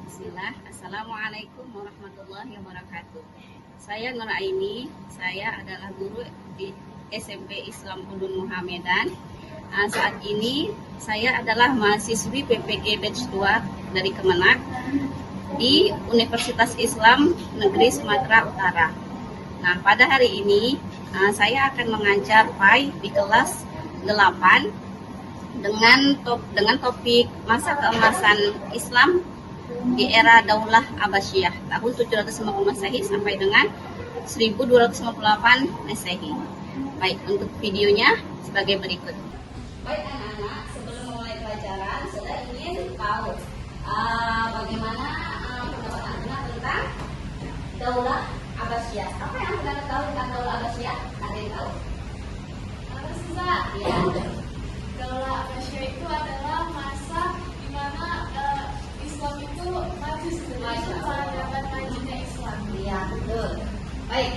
Bismillah. Assalamualaikum warahmatullahi wabarakatuh. Saya Nur Aini. Saya adalah guru di SMP Islam Ulun Muhammadan. Saat ini saya adalah mahasiswi PPG Batch 2 dari Kemenak di Universitas Islam Negeri Sumatera Utara. Nah, pada hari ini saya akan mengajar PAI di kelas 8 dengan topik masa keemasan Islam di era Daulah Abbasiyah tahun 750 Masehi sampai dengan 1258 Masehi. Baik, untuk videonya sebagai berikut. Baik anak-anak, sebelum memulai pelajaran, sudah ingin tahu bagaimana pendapat anak tentang Daulah Abbasiyah. Apa yang anda tahu tentang Daulah Abbasiyah? Ada yang tahu? Ya. Daulah Abbasiyah itu adalah masa di mana Islam itu maju sebagai peradaban majunya Islam. Iya, betul. Baik,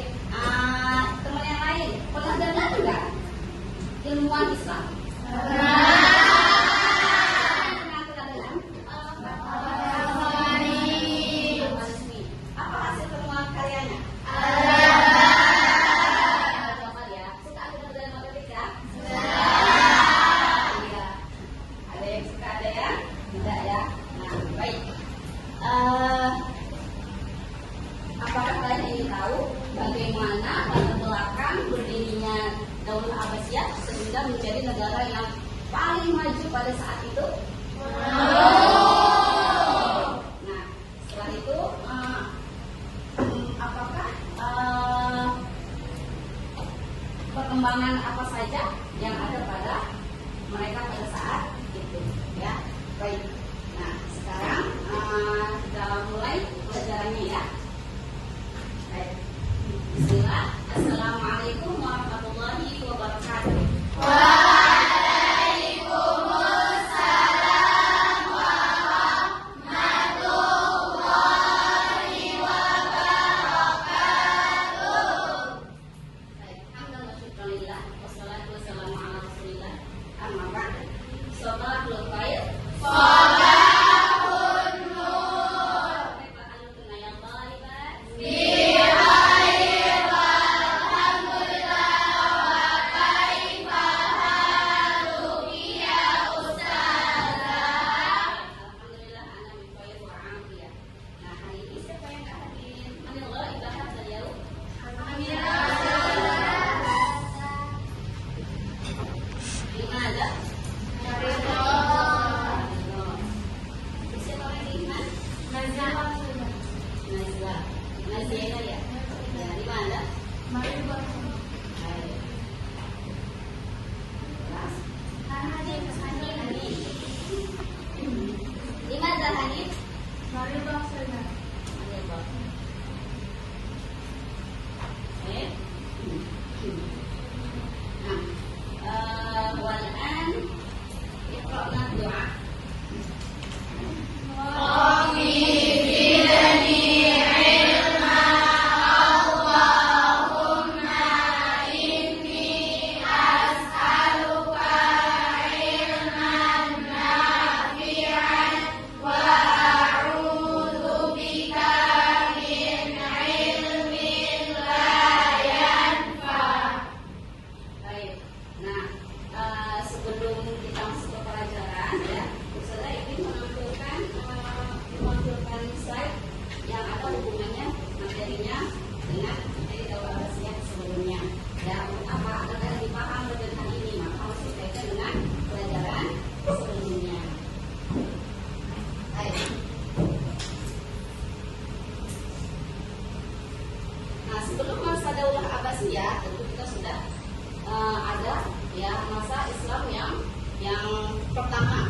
teman yang lain pernah dengar enggak ilmuwan Islam? Apa hasil temuan karyanya? Coba ya, suka ada belajar matematika? Iya. Ada yang suka, ada yang tidak ya. Nah, baik. Apakah kalian ingin tahu bagaimana latar belakang berdirinya Daulah Abbasiyah sehingga menjadi negara yang paling maju pada saat itu? Nah, setelah itu apakah perkembangan apa saja yang ada pada mereka pada saat itu? Ya, baik. Nah, sekarang kita mulai pelajarannya ya. Baik. Bismillah. Assalamualaikum warahmatullahi wabarakatuh. Baik. Hamdan wa syukranillah. Wassalatu wassalamu ala rasulillah. Amma ba'd. Sabahul khair. Sebelum masa Daulah Abbasiyah tentu kita sudah ada ya masa Islam yang pertama.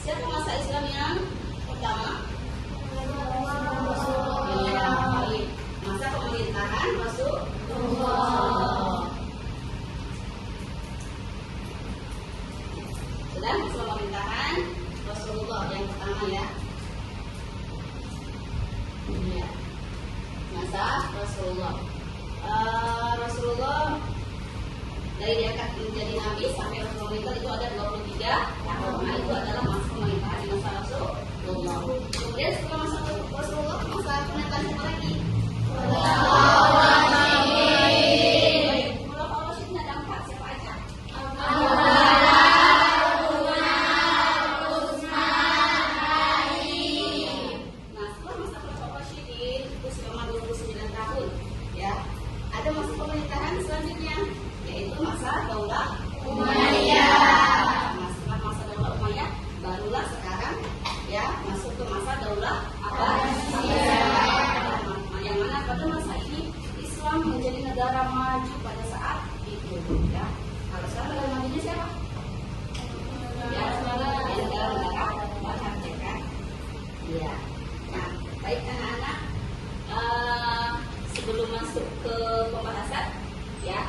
Siapa masa Islam yang pertama? Ya, baik. Masa pemerintahan Rasulullah. Sudah masa pemerintahan Rasulullah yang pertama ya. Ya, masa Rasulullah. Rasulullah dari diangkat menjadi nabi sampai Rasulullah itu ada 23 tahun. Nah, itu adalah masa pemerintahan negara maju pada saat itu, ya. Kalau sekarang negara majunya siapa? Ya, negara-negara barat, ya kan? Iya. Nah, baik anak-anak, sebelum masuk ke pembahasan, ya,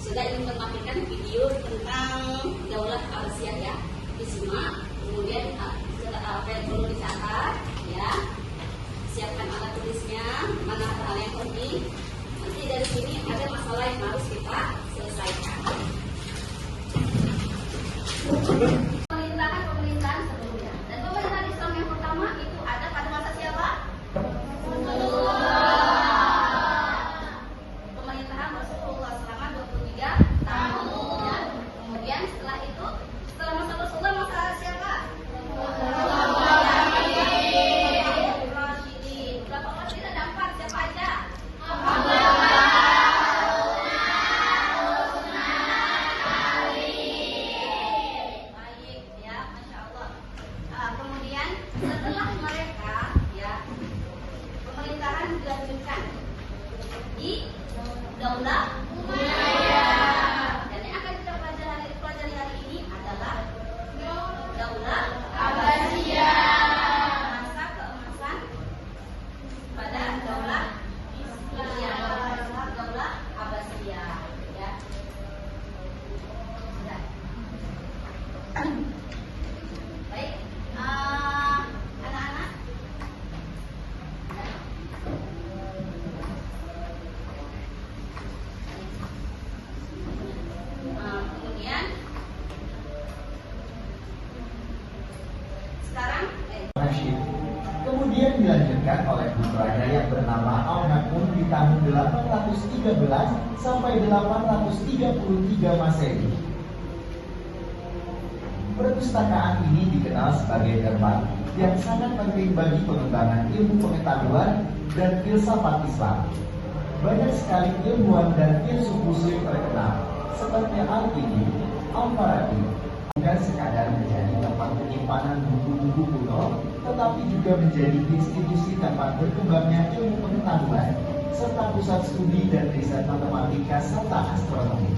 sudah ingin menampilkan video tentang Daulah Abbasiyah, ya. Disimak, kemudian apa yang perlu dicatat, ya. Siapkan alat tulisnya, mana hal yang penting. Nanti dari sini ada masalah yang harus kita selesaikan. Pemerintahan sebelumnya. Dan pemerintahan Islam yang pertama itu ada pada masa siapa? Pemerintahan Rasulullah selama 23 tahun. Ya. Kemudian setelah itu, setelah masa Rasulullah, masa siapa? Rasyidin. Berapa Rasyidin? Ada 4. Siapa aja? Baik, ya, Masya Allah. Kemudian setelah mereka, ya, pemerintahan dilanjutkan di Daulah Umayyah. Dan yang akan kita pelajari hari ini adalah Daulah Abbasiyah. Masa keemasan pada Daulah Daulah Abbasiyah, ya. Baik, anak-anak. Kemudian sekarang Rashid. Kemudian dilanjutkan oleh putranya yang bernama Al-Hakun di tahun 813 sampai 833 Masehi. Perpustakaan ini dikenal sebagai gerbang yang sangat penting bagi pengembangan ilmu pengetahuan dan filsafat Islam. Banyak sekali ilmuwan dan filsuf muslim terkenal seperti Al-Kindi, Al-Farabi, bukan sekadar menjadi tempat penyimpanan buku-buku kuno, tetapi juga menjadi institusi tempat berkembangnya ilmu pengetahuan serta pusat studi dan riset matematika serta astronomi.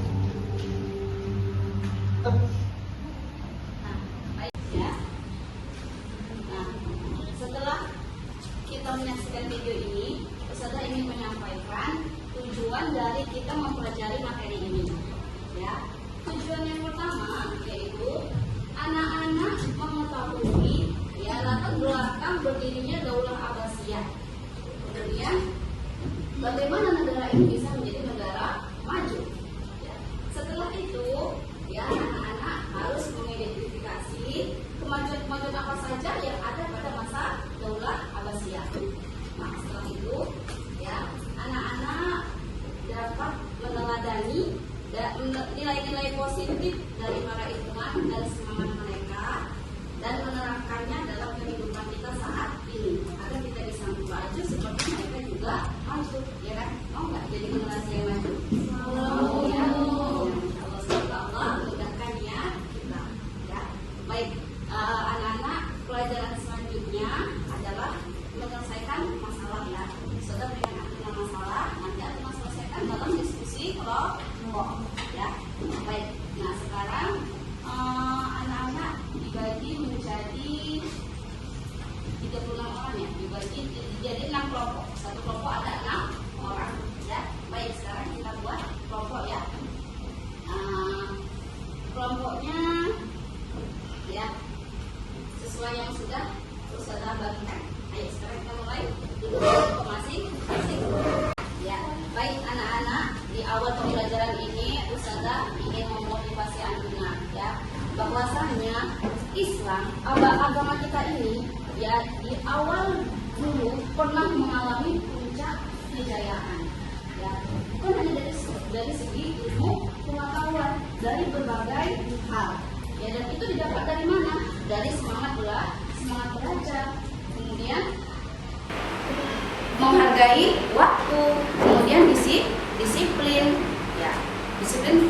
baik, ya. Nah, setelah kita menyaksikan video ini, Ustazah ingin menyampaikan tujuan dari kita mempelajari materi ini, ya. Tujuan yang pertama yaitu anak-anak mengetahui, ya, latar belakang berdirinya Daulah Abbasiyah. Kemudian bagaimana negara ini bisa menjadi negara maju. Ya. Setelah itu, ya, anak-anak harus mengidentifikasi kemajuan apa saja yang ada pada masa Daulah Abbasiyah. Nah, setelah itu, ya, anak-anak dapat meneladani nilai-nilai positif dari para ilmuwan dan semangat mereka dan menerapkannya dalam kehidupan kita saat ini agar kita bisa maju seperti mereka juga maju, ya kan? Mau nggak jadi generasi yang maju? Mau, ya. Allah semoga Allah mudahkan ya kita, ya. Baik, anak-anak, pelajaran selanjutnya adalah menyelesaikan masalah, ya. Sudah berikan artinya masalah, nanti akan selesaikan dalam diskusi kelompok, ya. Baik, nah sekarang anak-anak dibagi menjadi 36 orang, ya, dibagi jadi 6 kelompok. Satu kelompok ada 6 orang, ya. Baik, sekarang kita buat kelompok, ya. Kelompoknya, ya, sesuai yang sudah Ustazah bagikan. Ayo sekarang kita mulai duduk kelompok masing-masing. Ya, baik anak-anak, di awal pembelajaran ini Ustazah ingin memotivasi anak-anak, ya, bahwasanya Islam, agama kita ini, ya, di awal dulu pernah mengalami puncak kejayaan, ya, bukan hanya dari segi ilmu pengetahuan, dari berbagai hal, ya, dan itu didapat dari mana? Dari semangat belajar, kemudian menghargai waktu, kemudian disiplin, ya, disiplin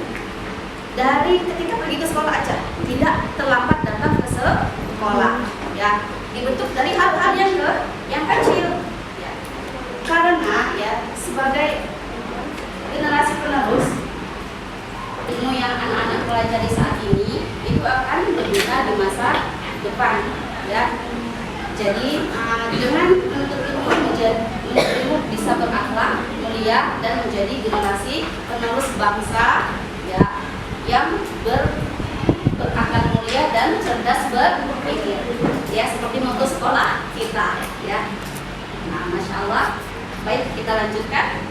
dari ketika pergi ke sekolah aja, tidak terlambat datang ke sekolah, ya, dibentuk dari hal-hal yang kecil, ya, karena, ya, sebagai depan, ya. Jadi dengan menuntut ilmu bisa berakhlak mulia dan menjadi generasi penerus bangsa, ya, yang berakhlak mulia dan cerdas berpikir, ya, seperti moto sekolah kita, ya. Nah, masya Allah. Baik, kita lanjutkan.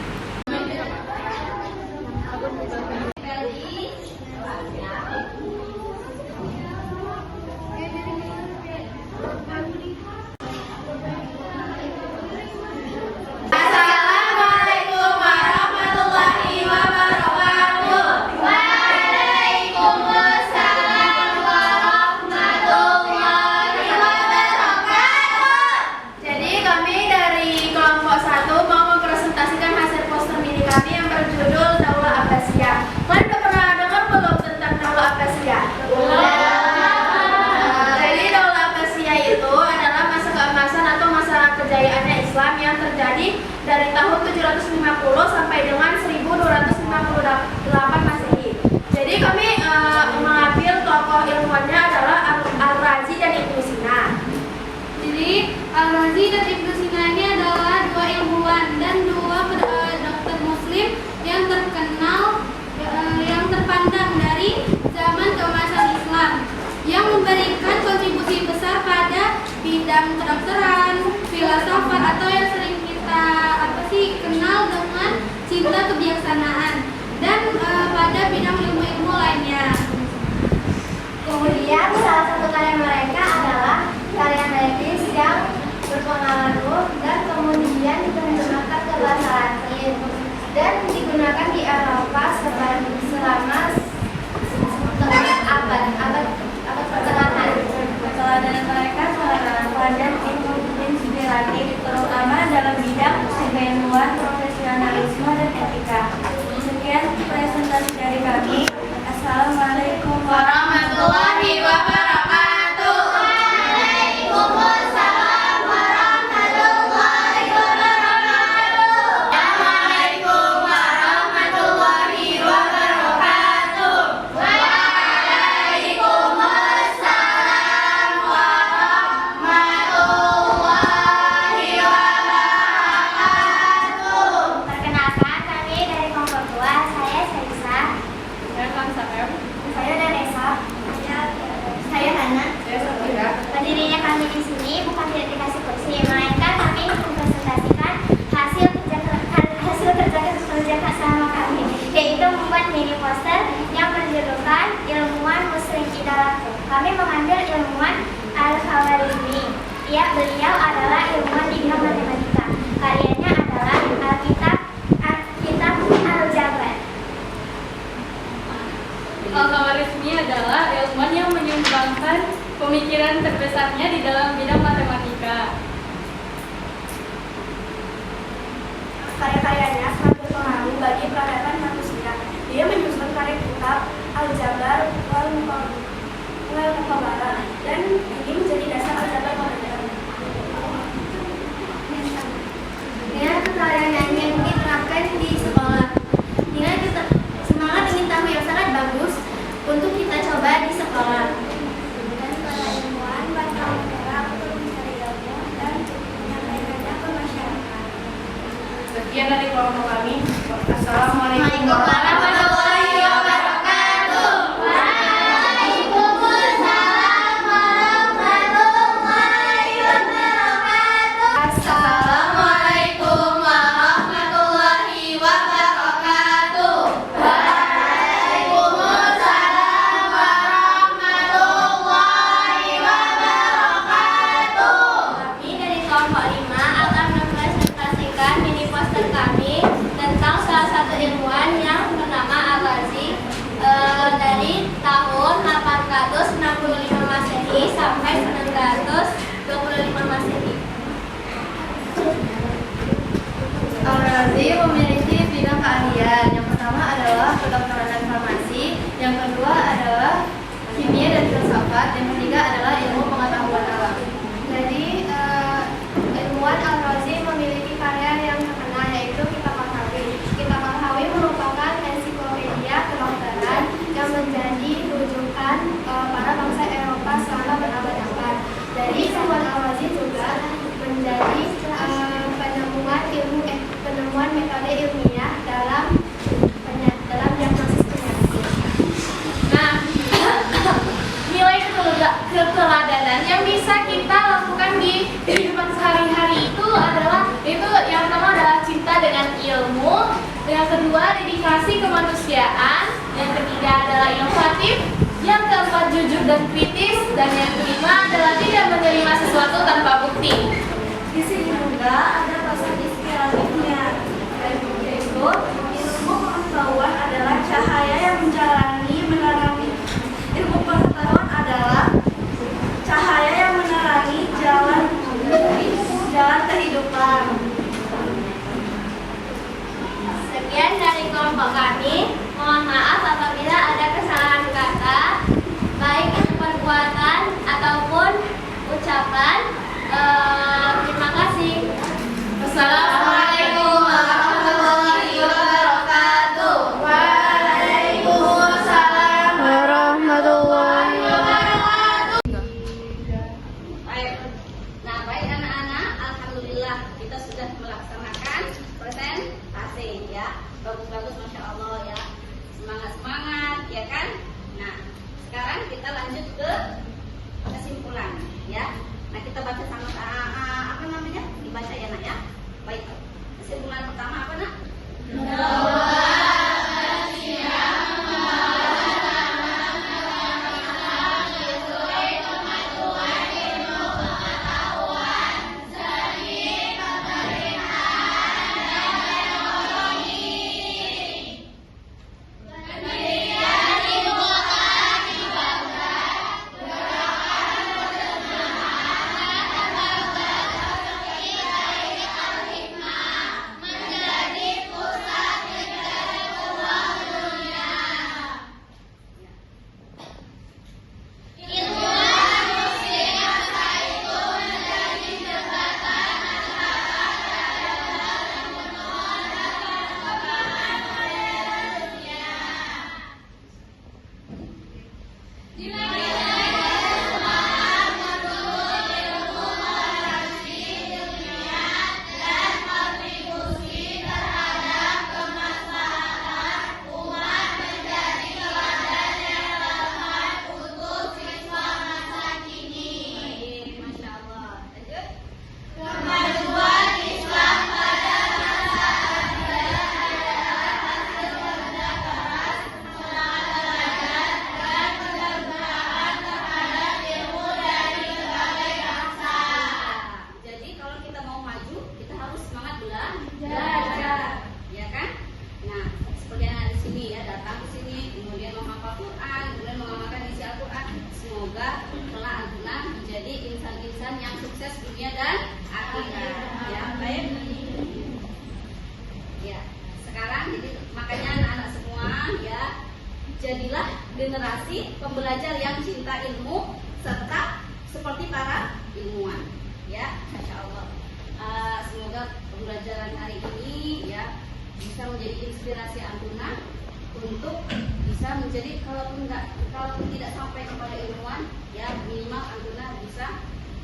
Assalamualaikum warahmatullahi wabarakatuh. Waalaikumsalam warahmatullahi wabarakatuh. Jadi kami dari kelompok 1 mau mempresentasikan hasil poster mini kami yang berjudul Daulah Abbasiyah. Kalian udah pernah dengar belum tentang Daulah Abbasiyah? Jadi Daulah Abbasiyah itu adalah masa keemasan atau masa kejayaannya Islam yang terjadi dari tahun 750 sampai dengan 1258 Masehi. Jadi kami mengambil tokoh ilmuwannya adalah Al-Razi dan Ibnu Sina. Jadi Al-Razi dan Ibnu Sina ini adalah dua ilmuwan dan dua dokter muslim yang terkenal, yang terpandang dari zaman keemasan Islam, yang memberikan kontribusi besar pada bidang kedokteran, filsafat atau yang sering kita kenal dengan cinta kebijaksanaan, dan pada bidang ilmu-ilmu lainnya. Kemudian salah satu karya mereka adalah karya medis yang berpengaruh dan kemudian diterjemahkan ke bahasa Latin dan digunakan di Eropa selama abad pertengahan. Keteladanan mereka teladan inspiratif, terutama dalam bidang keilmuan, profesionalisme, dan etika. Sekian presentasi dari kami. Assalamualaikum Warahmatullahi wabarakatuh. Waalaikumsalam warahmatullahi wabarakatuh. Assalamualaikum warahmatullahi wabarakatuh. Waalaikumsalam warahmatullahi wabarakatuh. Perkenalkan, kami dari kelompok 2. Saya Saisa. Saya Danesa. Saya Hana. Berdirinya kami di sini bukan tidak dikasih kursi, melainkan kami mempresentasikan hasil kerja sama kami, yaitu membuat mini poster yang berjudulkan Ilmuwan Muslim Idolaku. Kami mengambil ilmuwan Al-Khawarizmi. Beliau adalah ilmuwan di bidang matematika. Karyanya adalah Alkitab Al-Jabar. Al-Khawarizmi adalah ilmuwan yang menyumbangkan pemikiran terbesarnya di dalam bidang matematika. Karya-karyanya sangat berpengaruh bagi peradaban manusia. Dia menyusun karya kitab Al-Jabar wal Muqabalah dan ini menjadi dasar Al-Jabar modern. Dengan karyanya yang diterapkan di sekolah, dengan semangat ingin tahu yang sangat bagus untuk kita coba di sekolah. Dan para ilmuwan bertanggung jawab untuk mencari ilmu dan menyampaikannya ke masyarakat. Sekian dari kelompok kami. Assalamualaikum warahmatullahi wabarakatuh. Waalaikumsalam warahmatullahi wabarakatuh. Assalamualaikum warahmatullahi wabarakatuh. Waalaikumsalam warahmatullahi wabarakatuh. Kami dari kelompok 5 akan mempresentasikan mini poster kami Al-Razi juga menjadi penemuan metode ilmiah dalam diagnosis penyakit. Nah, nilai keteladanan yang bisa kita lakukan di kehidupan sehari-hari itu yang pertama adalah cinta dengan ilmu, yang kedua dedikasi kemanusiaan, yang ketiga adalah inovatif, yang keempat jujur dan kritis, dan yang kelima adalah tidak menerima sesuatu tanpa bukti. Di sini juga ada pesan inspiratifnya, yaitu ilmu pengetahuan adalah cahaya yang menerangi ilmu pengetahuan adalah cahaya yang menerangi jalan kehidupan. Sekian dari kelompok kami. Mohon maaf apabila ada kesalahan kata, baik itu perbuatan ataupun ucapan. Terima kasih. Wassalamualaikum warahmatullahi wabarakatuh. Waalaikumsalam warahmatullahi wabarakatuh. Baik. Nah, baik anak-anak, alhamdulillah kita sudah melaksanakan presentasi ya. Bagus-bagus, masya Allah ya. Semangat-semangat ya kan. Nah, sekarang kita lanjut ke kesimpulan ya. Nah, kita baca sama-sama apa namanya? Dibaca ya nak ya. Baik. Kesimpulan pertama apa nak? Jadilah generasi pembelajar yang cinta ilmu serta seperti para ilmuwan ya, Masya Allah. Semoga pembelajaran hari ini ya bisa menjadi inspirasi Antuna untuk bisa menjadi kalaupun tidak sampai kepada ilmuwan ya, minimal Antuna bisa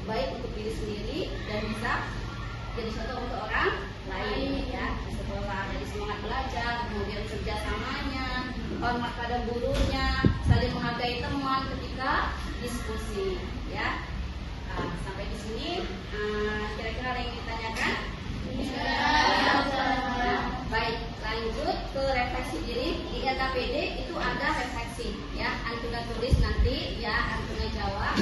baik untuk diri sendiri dan bisa jadi contoh untuk orang lain ya, di sekolah. Jadi semangat belajar, kemudian kerjasamanya, hormat pada gurunya, saling menghargai teman ketika diskusi ya. Sampai di sini kira-kira ada yang ditanyakan? Baik, lanjut ke refleksi diri. Di LKPD itu ada refleksi ya, Antuna tulis nanti ya, Antuna jawab,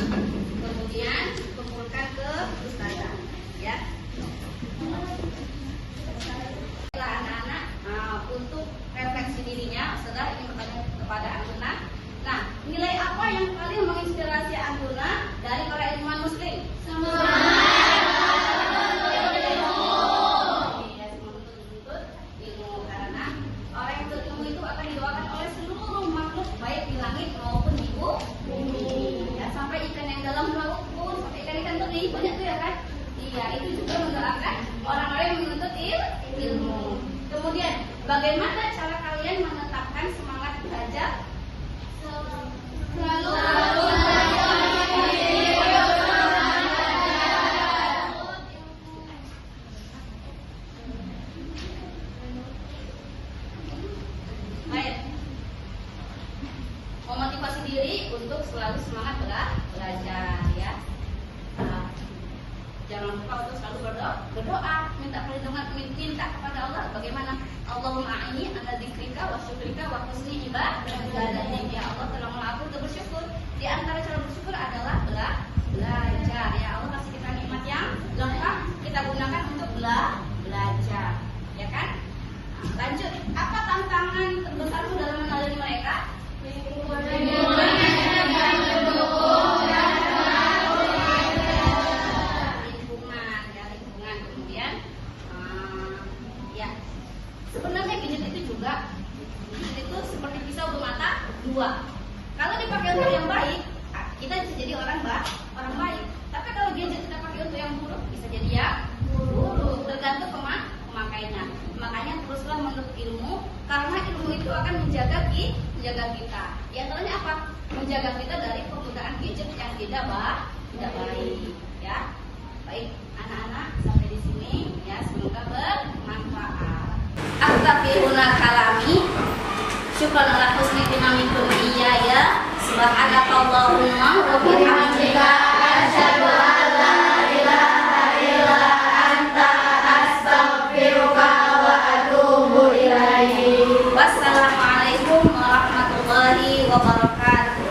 kemudian kumpulkan ke ustazah ya. Anak-anak untuk refleksi dirinya, saudara ingin bertanya kepada Antuna. Nah, nilai apa yang paling menginspirasi Antuna dari para ilmuwan muslim? Ilmu, karena orang yang berilmu itu akan didoakan oleh seluruh makhluk baik di langit maupun di bumi. Ya, sampai ikan yang dalam laut pun, sampai ikan-ikan teri banyak tuh ya kan? Iya, itu juga mendoakan orang-orang yang menuntut ilmu. Kemudian, bagaimana cara kalian menetapkan semangat belajar? Selalu jangan lupa untuk selalu berdoa, minta perlindungan, minta kepada Allah. Bagaimana? Allahumma a'inni ala dzikrika wa syukrika wa husni ibadatik. Ya Allah, tolonglah aku untuk bersyukur. Di antara cara bersyukur adalah belajar. Ya Allah kasih kita nikmat yang lengkap, kita gunakan untuk belajar. Ya kan? Nah, lanjut, apa tantangan terbesarmu dalam mengalir mereka? Lingkungan. Kemudian ya, sebenarnya gadget itu seperti pisau bermata dua. Kalau dipakai untuk yang baik, kita bisa jadi orang baik. Tapi kalau gadget kita pakai untuk yang buruk, bisa jadi yang buruk. Tergantung pemakainya. Makanya teruslah menuntut ilmu, karena ilmu itu akan menjaga kita. Di antaranya apa? Menjaga kita dari penggunaan gadget yang tidak baik. Ya, baik anak-anak, sampai di sini ya, semoga bermanfaat. Astaghfirullah kalami. Syukran ala husni tinamikum iyaya. Subhanakallahumma wa bihamdika asyhadu an la ilaha illa anta astaghfiruka wa atubu ilaik. Wassalamualaikum warahmatullahi wabarakatuh.